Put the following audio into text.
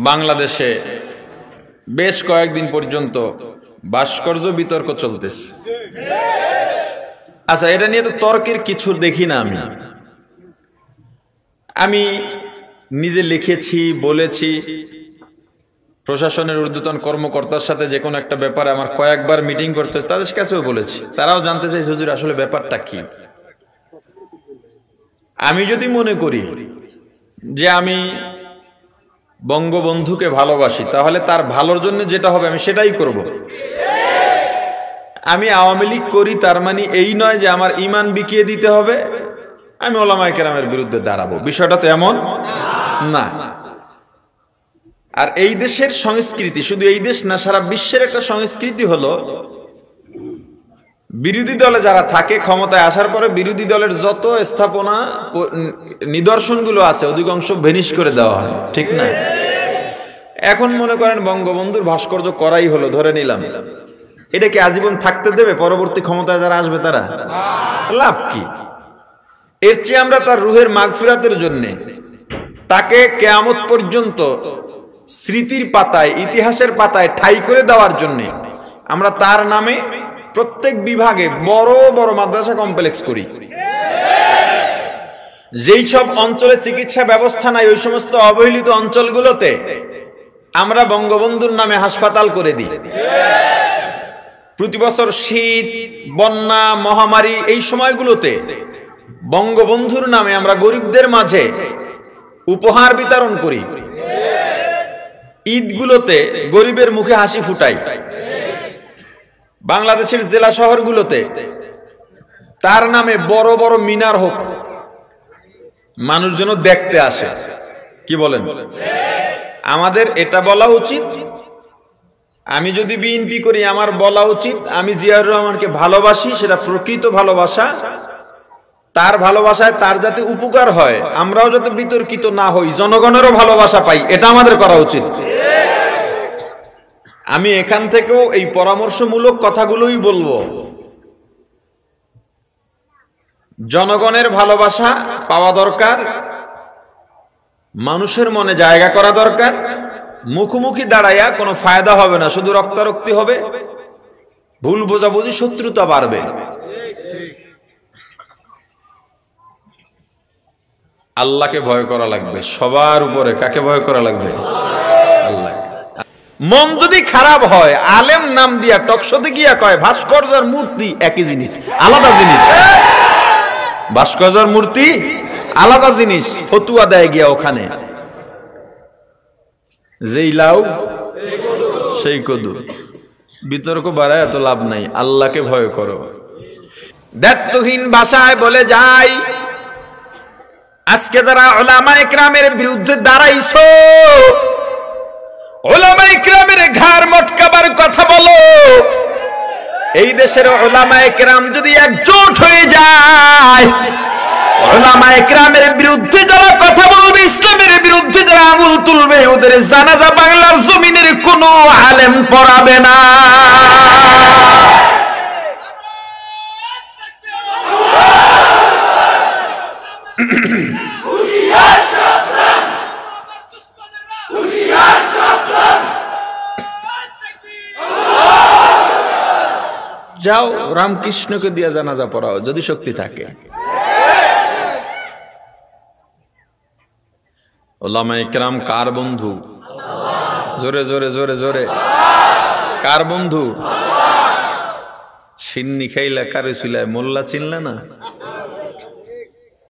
বাংলাদেশে বেশ কয়েকদিন পর্যন্ত ভাস্কর্য বিতর্ক চলতেছে। আচ্ছা, এটা নিয়ে তো তর্কের কিছু দেখি না। আমি নিজে লিখেছি, বলেছি, প্রশাসনের ঊর্ধ্বতন কর্মকর্তার সাথে যে কোনো একটা ব্যাপারে আমার কয়েকবার মিটিং করতে হয়েছে, তাদের কাছেও বলেছি। তারাও জানতে চাই হুজুর আসলে ব্যাপারটা কি। আমি যদি মনে করি যে আমি বঙ্গবন্ধুকে ভালোবাসি, তাহলে তার ভালোর জন্য যেটা হবে আমি সেটাই করব। আমি আওয়ামী লীগ করি তার মানে এই নয় যে আমার ঈমান বিকিয়ে দিতে হবে, আমি ওলামায়ে কেরামের বিরুদ্ধে দাঁড়াবো। বিষয়টা তো এমন না। আর এই দেশের সংস্কৃতি, শুধু এই দেশ না, সারা বিশ্বের একটা সংস্কৃতি হলো বিরোধী দলে যারা থাকে, ক্ষমতায় আসার পরে বিরোধী দলের যত স্থাপনা নিদর্শনগুলো আছে অধিকাংশ ভেনিশ করে দেওয়া হয়, ঠিক না? এখন মনে করেন বঙ্গবন্ধুর ভাস্কর্য করাই হলো, ধরে নিলাম, এটা কি আজীবন থাকতে দেবে? পরবর্তী ক্ষমতায় যারা আসবে তারা লাভ কি? এর চেয়ে আমরা তার রুহের মাগফিরাতের জন্য তাকে কিয়ামত পর্যন্ত স্মৃতির পাতায়, ইতিহাসের পাতায় ঠাঁই করে দেওয়ার জন্য আমরা তার নামে প্রত্যেক বিভাগে বড় বড় মাদ্রাসা কমপ্লেক্স করি। যেই সব অঞ্চলে চিকিৎসা ব্যবস্থা নাই, ওই সমস্ত অবহেলিত অঞ্চলগুলোতে আমরা বঙ্গবন্ধুর নামে হাসপাতাল করে দিই। প্রতি বছর শীত, বন্যা, মহামারী এই সময়গুলোতে বঙ্গবন্ধুর নামে আমরা গরিবদের মাঝে উপহার বিতরণ করি। ঈদগুলোতে গরিবের মুখে হাসি ফুটাই। বাংলাদেশের জেলা শহরগুলোতে তার নামে বড় বড় মিনার হোক, মানুষ যেন দেখতে আসে। কি বলেন? আমাদের এটা বলা উচিত। আমি যদি বিএনপি করি, আমার বলা উচিত আমি জিয়াউর রহমানকে ভালোবাসি, সেটা প্রকৃত ভালোবাসা। তার ভালোবাসায় তার যাতে উপকার হয়, আমরাও যাতে বিতর্কিত না হই, জনগণেরও ভালোবাসা পাই, এটা আমাদের করা উচিত। আমি এখান থেকেও এই পরামর্শমূলক কথাগুলোই বলবো। জনগণের ভালোবাসা পাওয়া দরকার, মানুষের মনে জায়গা করা দরকার। মুখোমুখি দাঁড়াইয়া কোনো ফায়দা হবে না, শুধু রক্তারক্তি হবে, ভুল বোঝাবুঝি, শত্রুতা বাড়বে। আল্লাহকে ভয় করা লাগবে সবার উপরে। কাকে ভয় করা লাগবে? আল্লাহ। মন যদি খারাপ হয়, আলেম নাম দিয়া টকশোতে গিয়া কয় ভাস্কর্যের মূর্তি একই জিনিস, আলাদা জিনিস। ভাস্কর্যের মূর্তি আলাদা জিনিস, ফতুয়া দেয় গিয়া ওখানে। যেই লাউ সেই কদু। বিতর্ক বাড়ায় এত লাভ নাই, আল্লাহকে ভয় করো। দায়িত্বহীন ভাষায় বলে যাই, আজকে যারা উলামায়ে কেরামের বিরুদ্ধে দাঁড়াইছো, উলামায়ে কেরামের ঘাড় মটকাবার কথা বলো। এই দেশের উলামায়ে কেরাম যদি একজোট হয়ে যায়, উলামায়ে কেরামের বিরুদ্ধে যারা কথা বলবে, ইসলামের বিরুদ্ধে যারা আঙুল তুলবে, ওদের জানাজা বাংলার জমিনের কোনো আলেম পড়াবে না। যাও রামকৃষ্ণকে দিয়া জানাজা পড়াও যদি শক্তি থাকে। উলামায়ে কেরাম কার বন্ধু? জোরে জোরে জোরে জোরে, কার বন্ধু? সিন্নি খাইলা কারে চুলায় মোল্লা চিনলা না?